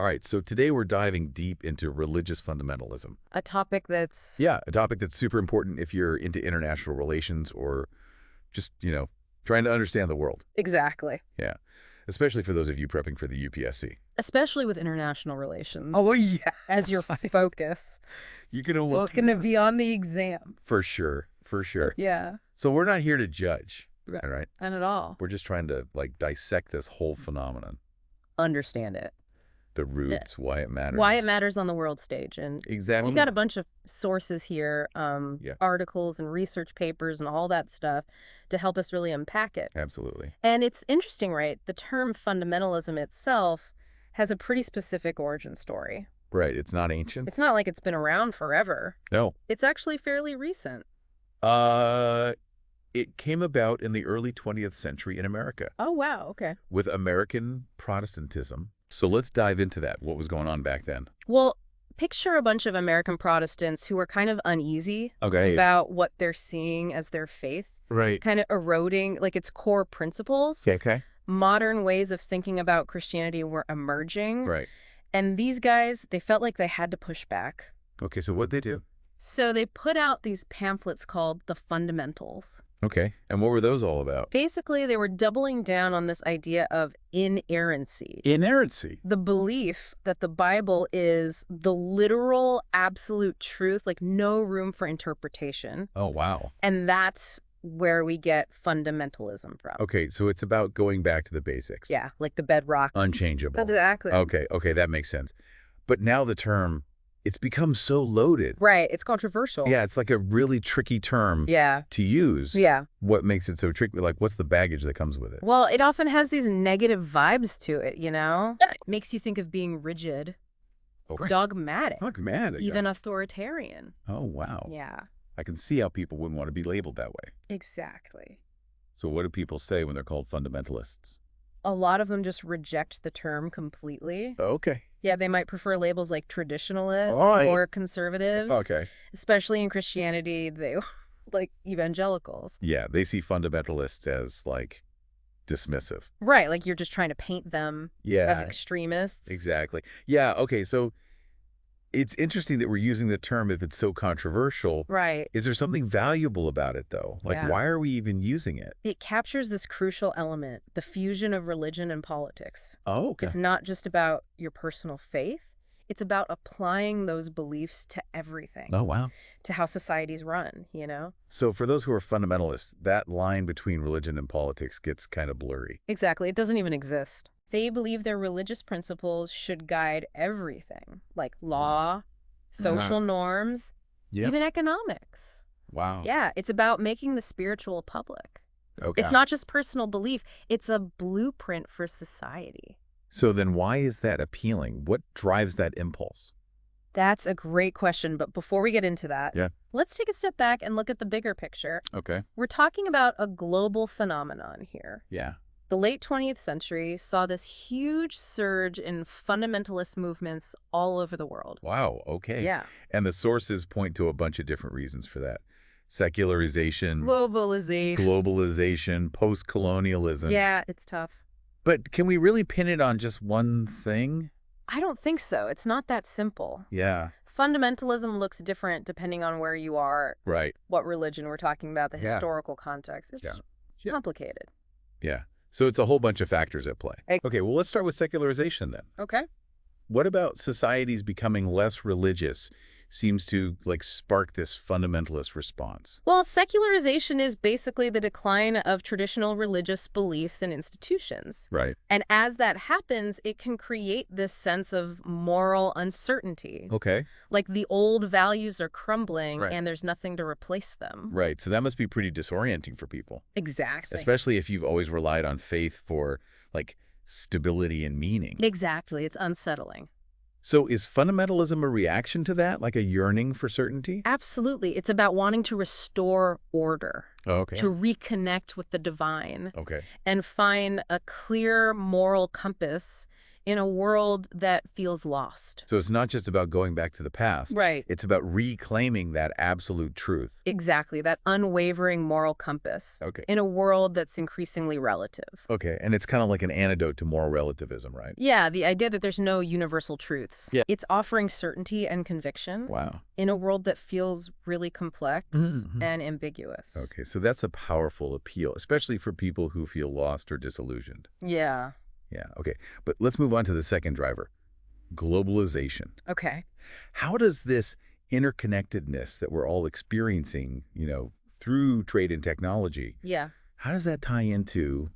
All right, so today we're diving deep into religious fundamentalism. A topic that's... Yeah, a topic that's super important if you're into international relations or just, trying to understand the world. Exactly. Yeah, especially for those of you prepping for the UPSC. Especially with international relations. Oh, yeah. As your focus. You're going to look... It's going to be on the exam. For sure, for sure. Yeah. So we're not here to judge, Right. all right? Not at all. We're just trying to, dissect this whole phenomenon. Understand it. The roots, why it matters. Why it matters on the world stage. And Exactly. we've got a bunch of sources here, articles and research papers and all that stuff to help us really unpack it. Absolutely. And it's interesting, right? The term fundamentalism itself has a pretty specific origin story. Right, it's not ancient? It's not like it's been around forever. No. It's actually fairly recent. It came about in the early 20th century in America. Oh, wow. Okay. With American Protestantism. So let's dive into that. What was going on back then? Well, picture a bunch of American Protestants who are kind of uneasy about what they're seeing as their faith. Right. Kind of eroding, its core principles. Okay. Modern ways of thinking about Christianity were emerging. Right. And these guys, they felt like they had to push back. Okay, so what'd they do? So they put out these pamphlets called the Fundamentals. Okay, and what were those all about? Basically, they were doubling down on this idea of inerrancy. Inerrancy? The belief that the Bible is the literal, absolute truth, no room for interpretation. Oh, wow. And that's where we get fundamentalism from. Okay, so it's about going back to the basics. Yeah, like the bedrock. Unchangeable. Exactly. Okay, that makes sense. But now the term, it's become so loaded. Right, it's controversial. Yeah, it's like a really tricky term to use. Yeah. What makes it so tricky? What's the baggage that comes with it? Well, it often has these negative vibes to it, It makes you think of being rigid, dogmatic, even authoritarian. Oh, wow. Yeah. I can see how people wouldn't want to be labeled that way. Exactly. So what do people say when they're called fundamentalists? A lot of them just reject the term completely. Okay. Yeah, they might prefer labels like traditionalists or conservatives. Okay. Especially in Christianity, they like evangelicals. Yeah, they see fundamentalists as, dismissive. Right, you're just trying to paint them as extremists. Exactly. Yeah, okay, so it's interesting that we're using the term if it's so controversial. Right. Is there something valuable about it, though? Why are we even using it? It captures this crucial element, the fusion of religion and politics. Oh, okay. It's not just about your personal faith. It's about applying those beliefs to everything. Oh, wow. To how societies run, So for those who are fundamentalists, that line between religion and politics gets kind of blurry. Exactly. It doesn't even exist. They believe their religious principles should guide everything, like law, social norms, even economics. Wow. Yeah, it's about making the spiritual public. Okay. It's not just personal belief. It's a blueprint for society. So then why is that appealing? What drives that impulse? That's a great question, but before we get into that, let's take a step back and look at the bigger picture. Okay. We're talking about a global phenomenon here. Yeah. The late 20th century saw this huge surge in fundamentalist movements all over the world. Wow, okay. Yeah. And the sources point to a bunch of different reasons for that. Secularization. Globalization, postcolonialism. Yeah, it's tough. But can we really pin it on just one thing? I don't think so. It's not that simple. Yeah. Fundamentalism looks different depending on where you are. Right. What religion we're talking about, the historical context. It's complicated. Yeah. So it's a whole bunch of factors at play. Okay, well, let's start with secularization then. Okay. What about societies becoming less religious seems to spark this fundamentalist response? Well, secularization is basically the decline of traditional religious beliefs and institutions. Right. And as that happens, it can create this sense of moral uncertainty. Okay. The old values are crumbling and there's nothing to replace them. Right. So that must be pretty disorienting for people. Exactly. Especially if you've always relied on faith for stability and meaning. Exactly. It's unsettling. So is fundamentalism a reaction to that, a yearning for certainty? Absolutely. It's about wanting to restore order. Oh, okay. To reconnect with the divine. Okay. And find a clear moral compass in a world that feels lost. So it's not just about going back to the past. Right. It's about reclaiming that absolute truth. Exactly, that unwavering moral compass. Okay. In a world that's increasingly relative. Okay, and it's kind of like an antidote to moral relativism, right? Yeah, the idea that there's no universal truths. Yeah. It's offering certainty and conviction. Wow. In a world that feels really complex and ambiguous. Okay, so that's a powerful appeal, especially for people who feel lost or disillusioned. Yeah. Yeah, okay. But let's move on to the second driver, globalization. Okay. How does this interconnectedness that we're all experiencing, through trade and technology, Yeah. how does that tie into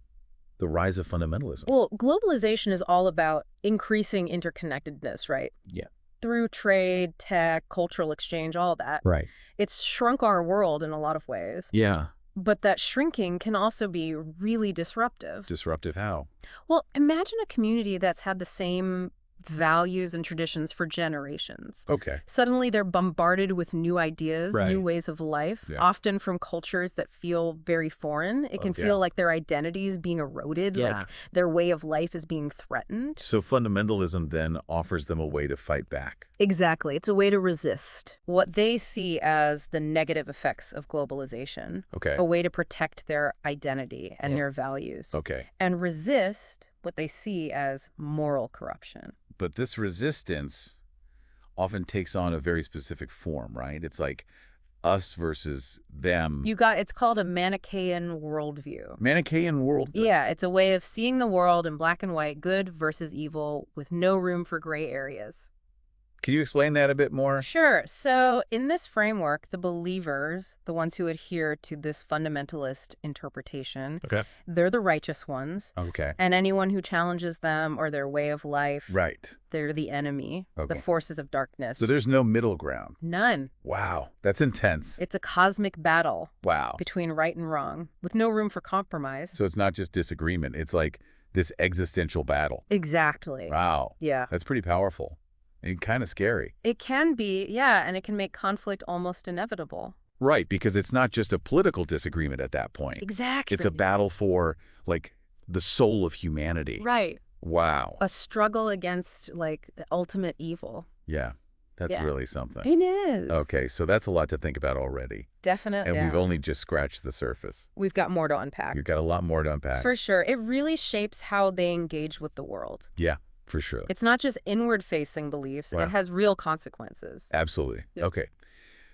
the rise of fundamentalism? Well, globalization is all about increasing interconnectedness, right? Yeah. Through trade, tech, cultural exchange, all that. Right. It's shrunk our world in a lot of ways. Yeah. But that shrinking can also be really disruptive. Disruptive how? Well, imagine a community that's had the same values and traditions for generations. Okay. Suddenly they're bombarded with new ideas, Right. new ways of life, Yeah. often from cultures that feel very foreign. It can feel like their identity is being eroded, like their way of life is being threatened. So fundamentalism then offers them a way to fight back. Exactly. It's a way to resist what they see as the negative effects of globalization, Okay. a way to protect their identity and their values, Okay. and resist what they see as moral corruption. But this resistance often takes on a very specific form, right? It's like us versus them. It's called a Manichaean worldview. Manichaean world. Yeah, it's a way of seeing the world in black and white, good versus evil, with no room for gray areas. Can you explain that a bit more? Sure. So in this framework, the believers, the ones who adhere to this fundamentalist interpretation, Okay. they're the righteous ones. Okay. And anyone who challenges them or their way of life, Right. they're the enemy, Okay. the forces of darkness. So there's no middle ground. None. Wow. That's intense. It's a cosmic battle Wow. between right and wrong, with no room for compromise. So it's not just disagreement. It's like this existential battle. Exactly. Wow. Yeah. That's pretty powerful and kind of scary. It can be, yeah, and it can make conflict almost inevitable. Right, because it's not just a political disagreement at that point. Exactly. It's a battle for, like, the soul of humanity. Right. Wow. A struggle against, like, the ultimate evil. Yeah, that's really something. It is. Okay, so that's a lot to think about already. Definitely. And we've only just scratched the surface. We've got more to unpack. You've got a lot more to unpack. For sure. It really shapes how they engage with the world. Yeah, for sure. It's not just inward-facing beliefs. Wow. It has real consequences. Absolutely. Yeah. Okay.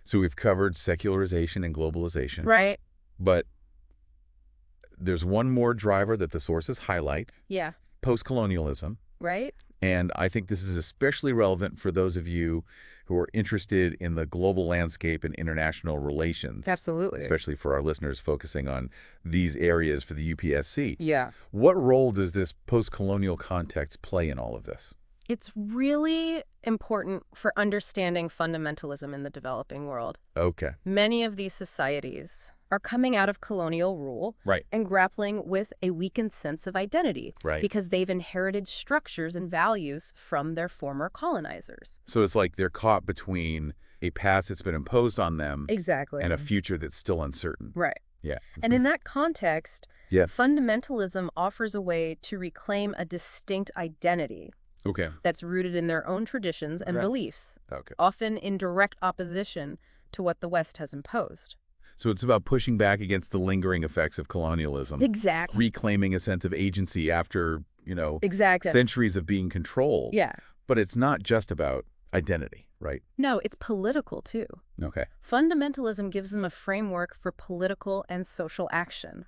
So we've covered secularization and globalization. Right. But there's one more driver that the sources highlight, Yeah. postcolonialism. Right? And I think this is especially relevant for those of you who are interested in the global landscape and international relations. Absolutely. Especially for our listeners focusing on these areas for the UPSC. Yeah. What role does this post-colonial context play in all of this? It's really important for understanding fundamentalism in the developing world. Okay. Many of these societies are coming out of colonial rule Right. and grappling with a weakened sense of identity Right. because they've inherited structures and values from their former colonizers. So it's like they're caught between a past that's been imposed on them Exactly. and a future that's still uncertain. Right. Yeah. And in that context, Yeah. fundamentalism offers a way to reclaim a distinct identity Okay. that's rooted in their own traditions and Right. beliefs, Okay. often in direct opposition to what the West has imposed. So it's about pushing back against the lingering effects of colonialism. Exactly. Reclaiming a sense of agency after, Exactly. centuries of being controlled. Yeah. But it's not just about identity, right? No, it's political too. Okay. Fundamentalism gives them a framework for political and social action,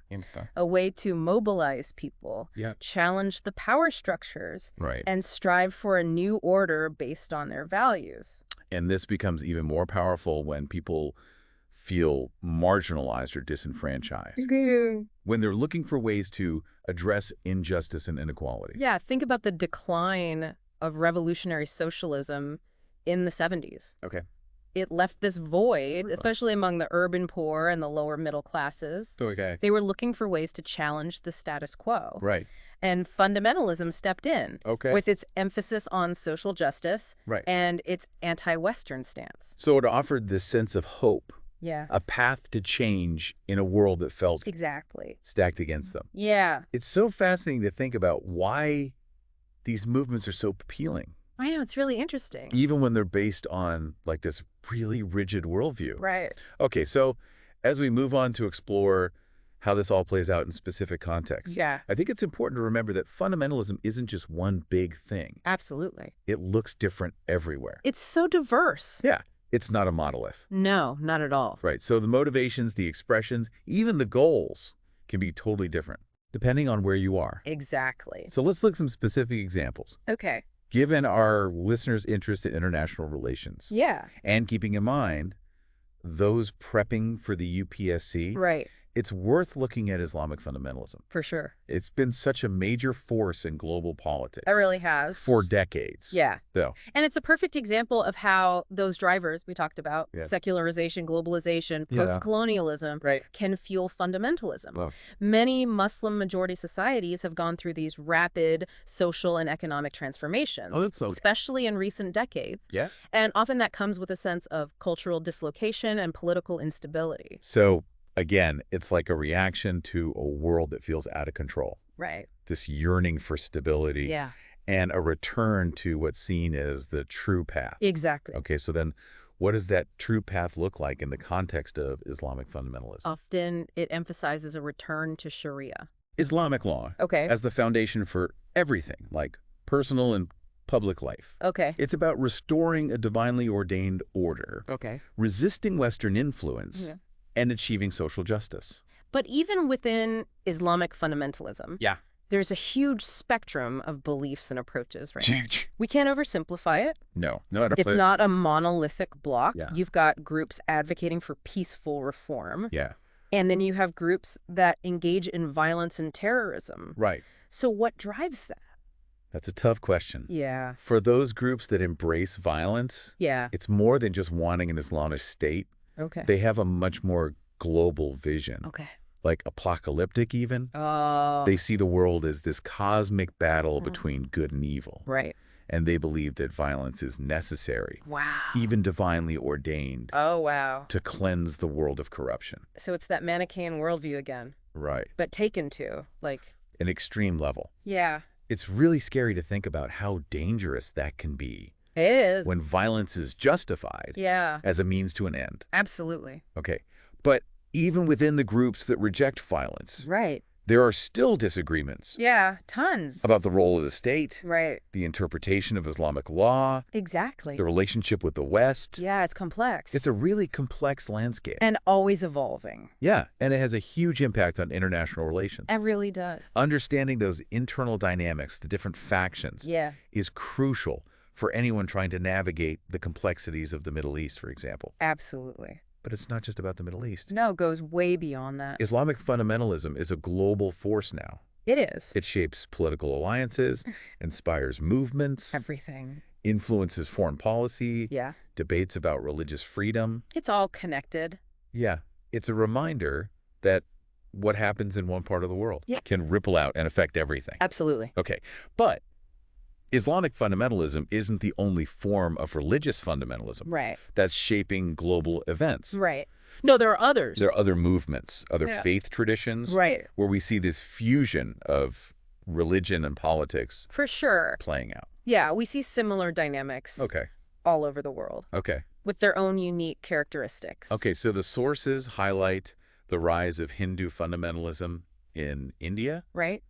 a way to mobilize people, Yeah. challenge the power structures, Right. and strive for a new order based on their values. And this becomes even more powerful when people feel marginalized or disenfranchised. When they're looking for ways to address injustice and inequality. Yeah, think about the decline of revolutionary socialism in the 70s. Okay. It left this void, especially among the urban poor and the lower middle classes. Okay. They were looking for ways to challenge the status quo. Right. And fundamentalism stepped in Okay. with its emphasis on social justice Right. and its anti-Western stance. So it offered this sense of hope, Yeah, a path to change in a world that felt exactly. stacked against them. Yeah, It's so fascinating to think about why these movements are so appealing, I know, it's really interesting. even when they're based on like this really rigid worldview. Right. Okay, so as we move on to explore how this all plays out in specific contexts, Yeah, I think it's important to remember that fundamentalism isn't just one big thing. absolutely. It looks different everywhere. It's so diverse. Yeah, it's not a monolith. No, not at all. Right, so the motivations, the expressions, even the goals can be totally different, depending on where you are. Exactly. So let's look at some specific examples. Okay. Given our listeners' interest in international relations, Yeah. and keeping in mind those prepping for the UPSC, Right. it's worth looking at Islamic fundamentalism. For sure. It's been such a major force in global politics. It really has. For decades. Yeah. Though. And it's a perfect example of how those drivers we talked about, Yeah. secularization, globalization, Yeah. postcolonialism, Right. can fuel fundamentalism. Well. Many Muslim-majority societies have gone through these rapid social and economic transformations, Oh, that's so- especially in recent decades. Yeah. And often that comes with a sense of cultural dislocation and political instability. So, again, it's like a reaction to a world that feels out of control. Right. This yearning for stability. Yeah. And a return to what's seen as the true path. Exactly. Okay, so then what does that true path look like in the context of Islamic fundamentalism? Often it emphasizes a return to Sharia. Islamic law Okay. as the foundation for everything, like personal and public life. Okay. It's about restoring a divinely ordained order, Okay. resisting Western influence, Yeah. and achieving social justice. But even within Islamic fundamentalism, Yeah. there's a huge spectrum of beliefs and approaches, right? We can't oversimplify it. No, It's not a monolithic block. Yeah. You've got groups advocating for peaceful reform. Yeah, And then you have groups that engage in violence and terrorism. right. So what drives that? That's a tough question. Yeah. For those groups that embrace violence, Yeah. it's more than just wanting an Islamic state. Okay. They have a much more global vision, Okay. like apocalyptic even. Oh. They see the world as this cosmic battle Mhm. between good and evil. Right. And they believe that violence is necessary, Wow. even divinely ordained, Oh, wow. to cleanse the world of corruption. So it's that Manichaean worldview again, Right. but taken to, like, An extreme level. yeah, It's really scary to think about how dangerous that can be it is. when violence is justified Yeah, as a means to an end. absolutely. Okay. But even within the groups that reject violence, Right. there are still disagreements Yeah, tons. about the role of the state, Right. the interpretation of Islamic law, Exactly. the relationship with the West. Yeah, it's complex. It's a really complex landscape. And always evolving. Yeah, and it has a huge impact on international relations. It really does. Understanding those internal dynamics, the different factions, Yeah. is crucial for anyone trying to navigate the complexities of the Middle East, for example. Absolutely. But it's not just about the Middle East. No, it goes way beyond that. Islamic fundamentalism is a global force now. It is. It shapes political alliances, inspires movements, Everything. influences foreign policy, Yeah. debates about religious freedom. It's all connected. Yeah, it's a reminder that what happens in one part of the world can ripple out and affect everything. Absolutely. Okay, but Islamic fundamentalism isn't the only form of religious fundamentalism Right. that's shaping global events. Right. No, there are others. There are other movements, other Yeah. faith traditions, Right. where we see this fusion of religion and politics For sure. playing out. Yeah, we see similar dynamics Okay, all over the world okay. with their own unique characteristics. Okay, so the sources highlight the rise of Hindu fundamentalism in India Right?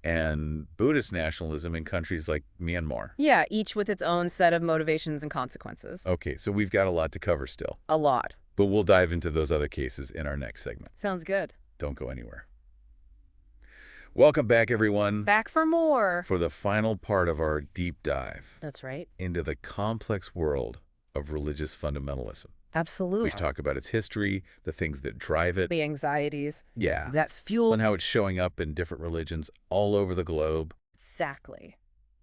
and Buddhist nationalism in countries like Myanmar. Yeah, each with its own set of motivations and consequences. Okay, so we've got a lot to cover still, A lot. but we'll dive into those other cases in our next segment. Sounds good. Don't go anywhere. Welcome back, everyone, Back for more. for the final part of our deep dive That's right. into the complex world of religious fundamentalism. Absolutely. We've talked about its history, the things that drive it, The anxieties yeah, that fuel. and how it's showing up in different religions all over the globe. Exactly.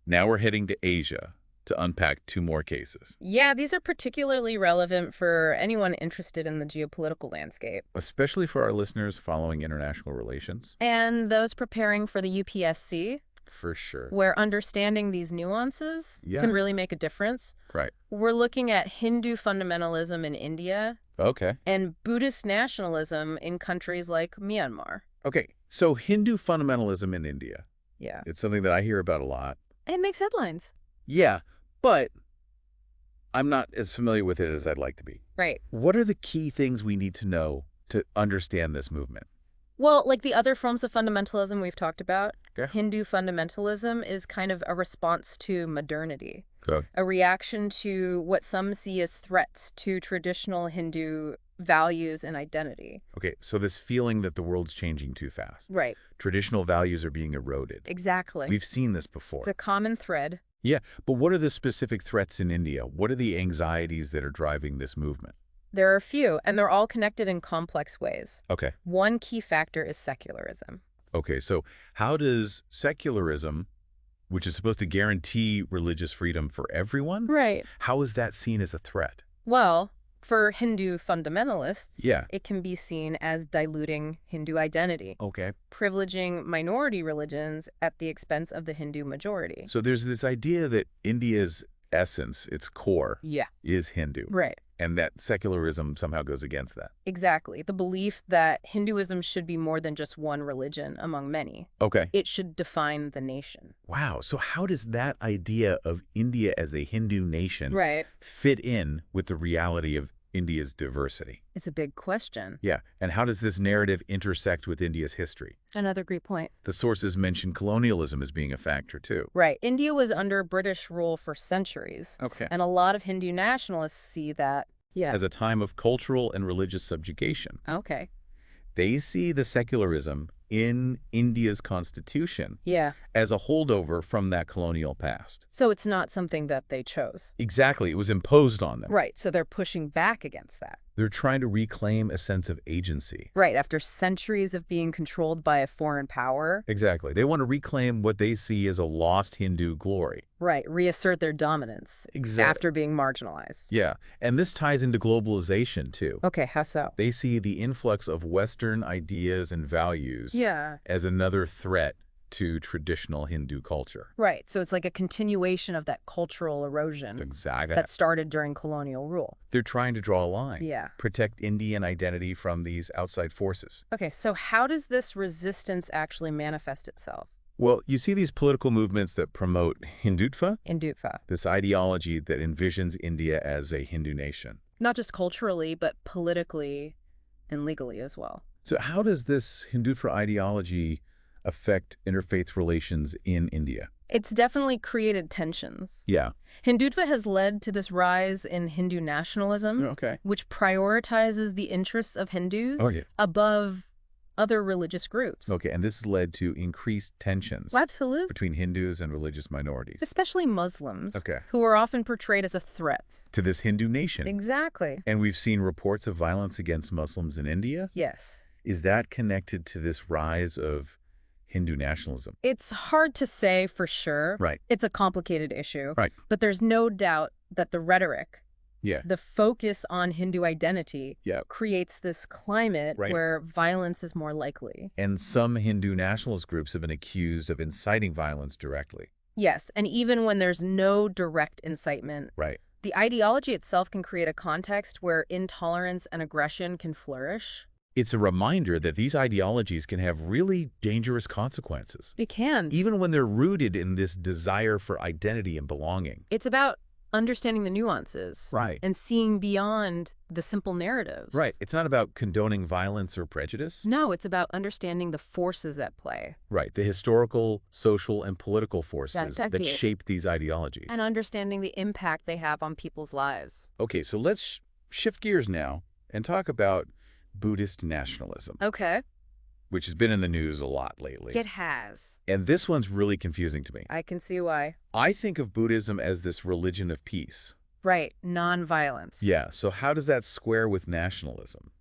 Now we're heading to Asia to unpack two more cases, Yeah, these are particularly relevant for anyone interested in the geopolitical landscape especially for our listeners following international relations. and those preparing for the UPSC, For sure. where understanding these nuances Yeah. can really make a difference. Right. We're looking at Hindu fundamentalism in India Okay. and Buddhist nationalism in countries like Myanmar. Okay. So Hindu fundamentalism in India. Yeah. It's something that I hear about a lot. It makes headlines. Yeah, but I'm not as familiar with it as I'd like to be. Right. What are the key things we need to know to understand this movement? Well, like the other forms of fundamentalism we've talked about, Okay. Hindu fundamentalism is kind of a response to modernity, Good. a reaction to what some see as threats to traditional Hindu values and identity. Okay, so this feeling that the world's changing too fast. Right. Traditional values are being eroded. Exactly. We've seen this before. It's a common thread. Yeah, but what are the specific threats in India? What are the anxieties that are driving this movement? There are a few, and they're all connected in complex ways. Okay. One key factor is secularism. Okay, so how does secularism, which is supposed to guarantee religious freedom for everyone, Right. how is that seen as a threat? Well, for Hindu fundamentalists, Yeah. it can be seen as diluting Hindu identity, Okay. privileging minority religions at the expense of the Hindu majority. So there's this idea that India's essence, its core, Yeah. is Hindu, Right. and that secularism somehow goes against that. Exactly. The belief that Hinduism should be more than just one religion among many. Okay. It should define the nation. Wow. So how does that idea of India as a Hindu nation Right. fit in with the reality of India's diversity? It's a big question. Yeah. And how does this narrative intersect with India's history? Another great point. The sources mention colonialism as being a factor, too. Right. India was under British rule for centuries. Okay. And a lot of Hindu nationalists see that. Yeah. As a time of cultural and religious subjugation. Okay. They see the secularism in India's constitution Yeah. as a holdover from that colonial past. So it's not something that they chose. Exactly. It was imposed on them. Right. So they're pushing back against that. They're trying to reclaim a sense of agency. Right. After centuries of being controlled by a foreign power. Exactly. They want to reclaim what they see as a lost Hindu glory. Right. Reassert their dominance. Exactly. After being marginalized. Yeah. And this ties into globalization, too. Okay. How so? They see the influx of Western ideas and values Yeah. as another threat to traditional Hindu culture. Right. So it's like a continuation of that cultural erosion Exactly. that started during colonial rule. They're trying to draw a line. Yeah. Protect Indian identity from these outside forces. Okay. So how does this resistance actually manifest itself? Well, you see these political movements that promote Hindutva, Hindutva. this ideology that envisions India as a Hindu nation. Not just culturally, but politically and legally as well. So how does this Hindutva ideology affect interfaith relations in India? It's definitely created tensions. Yeah. Hindutva has led to this rise in Hindu nationalism, Okay. which prioritizes the interests of Hindus Oh, yeah. above other religious groups. Okay, and this has led to increased tensions Absolutely. between Hindus and religious minorities. Especially Muslims, Okay. who are often portrayed as a threat. To this Hindu nation. Exactly. And we've seen reports of violence against Muslims in India. Yes. Is that connected to this rise of Hindu nationalism? It's hard to say for sure. Right. It's a complicated issue. Right. But there's no doubt that the rhetoric, Yeah. the focus on Hindu identity, Yeah. creates this climate Right. where violence is more likely. And some Hindu nationalist groups have been accused of inciting violence directly. Yes, and even when there's no direct incitement, Right. the ideology itself can create a context where intolerance and aggression can flourish. It's a reminder that these ideologies can have really dangerous consequences, It can. even when they're rooted in this desire for identity and belonging. It's about understanding the nuances. Right. And seeing beyond the simple narratives. Right. It's not about condoning violence or prejudice. No, it's about understanding the forces at play. Right. The historical, social, and political forces exactly that it. shape these ideologies. And understanding the impact they have on people's lives. Okay, so let's shift gears now and talk about Buddhist nationalism, Okay. which has been in the news a lot lately. It has. And this one's really confusing to me. I can see why. I think of Buddhism as this religion of peace. Right. Nonviolence. Yeah, so how does that square with nationalism,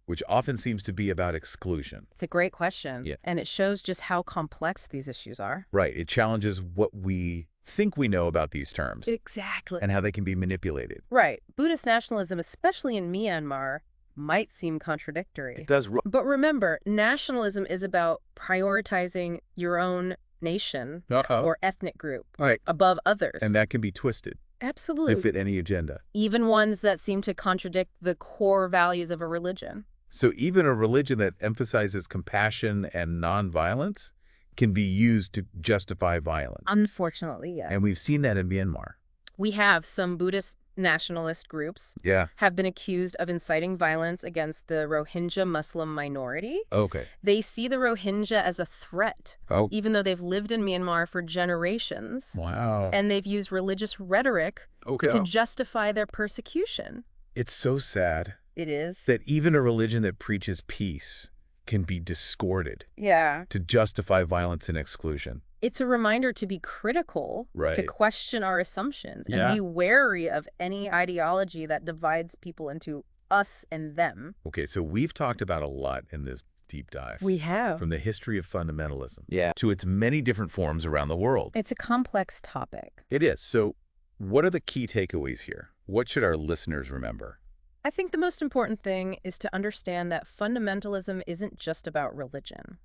which often seems to be about exclusion? It's a great question. Yeah. And it shows just how complex these issues are. Right, it challenges what we think we know about these terms Exactly. and how they can be manipulated. Right. Buddhist nationalism, especially in Myanmar, might seem contradictory. It does. But remember, nationalism is about prioritizing your own nation or ethnic group Right. above others. And that can be twisted. Absolutely. They fit any agenda. Even ones that seem to contradict the core values of a religion. So even a religion that emphasizes compassion and nonviolence can be used to justify violence. Unfortunately, yes. And we've seen that in Myanmar. We have some Buddhist nationalist groups have been accused of inciting violence against the Rohingya Muslim minority. Okay. They see the Rohingya as a threat, even though they've lived in Myanmar for generations. Wow. And they've used religious rhetoric to justify their persecution. It's so sad. It is. That even a religion that preaches peace can be distorted to justify violence and exclusion. It's a reminder to be critical, to question our assumptions, and be wary of any ideology that divides people into us and them. Okay, so we've talked about a lot in this deep dive. We have. From the history of fundamentalism to its many different forms around the world. It's a complex topic. It is. So what are the key takeaways here? What should our listeners remember? I think the most important thing is to understand that fundamentalism isn't just about religion.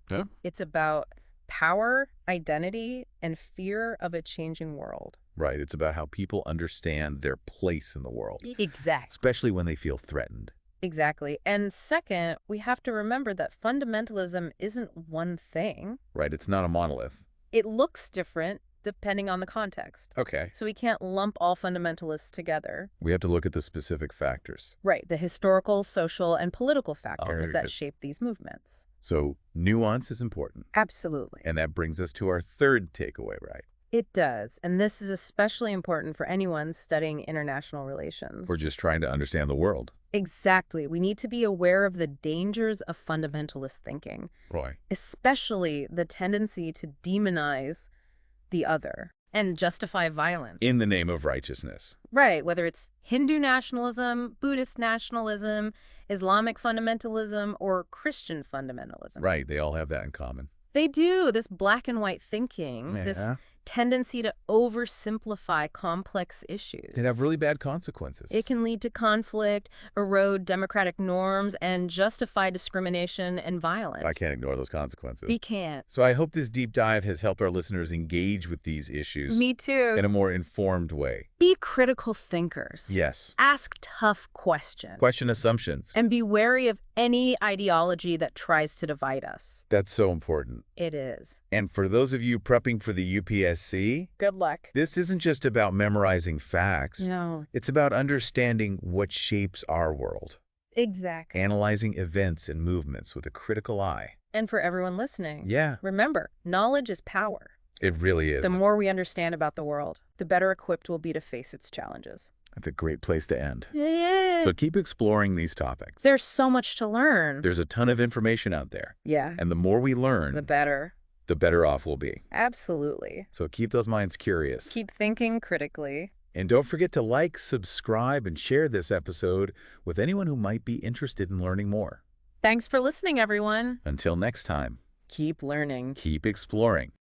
It's about power, identity, and fear of a changing world. Right. It's about how people understand their place in the world. Exactly. Especially when they feel threatened. Exactly. And second, we have to remember that fundamentalism isn't one thing. Right. It's not a monolith. It looks different depending on the context. Okay. So we can't lump all fundamentalists together. We have to look at the specific factors. Right. The historical, social, and political factors that shape these movements. So nuance is important. Absolutely. And that brings us to our third takeaway, right? It does. And this is especially important for anyone studying international relations. Or just trying to understand the world. Exactly. We need to be aware of the dangers of fundamentalist thinking. Right. Especially the tendency to demonize the other and justify violence. In the name of righteousness. Right. Whether it's Hindu nationalism, Buddhist nationalism, Islamic fundamentalism, or Christian fundamentalism. Right. They all have that in common. They do. This black and white thinking, this tendency to oversimplify complex issues. It can have really bad consequences. It can lead to conflict, erode democratic norms, and justify discrimination and violence. I can't ignore those consequences. We can't. So I hope this deep dive has helped our listeners engage with these issues. Me too. In a more informed way. Be critical thinkers. Yes. Ask tough questions. Question assumptions. And be wary of any ideology that tries to divide us. That's so important. It is. And for those of you prepping for the UPSC, good luck. This isn't just about memorizing facts. No. It's about understanding what shapes our world. Exactly. Analyzing events and movements with a critical eye. And for everyone listening, yeah, remember, knowledge is power. It really is. The more we understand about the world, the better equipped we'll be to face its challenges. That's a great place to end. Yeah. So keep exploring these topics. There's so much to learn. There's a ton of information out there. Yeah. And the more we learn, the better off we'll be. Absolutely. So keep those minds curious. Keep thinking critically. And don't forget to like, subscribe, and share this episode with anyone who might be interested in learning more. Thanks for listening, everyone. Until next time. Keep learning. Keep exploring.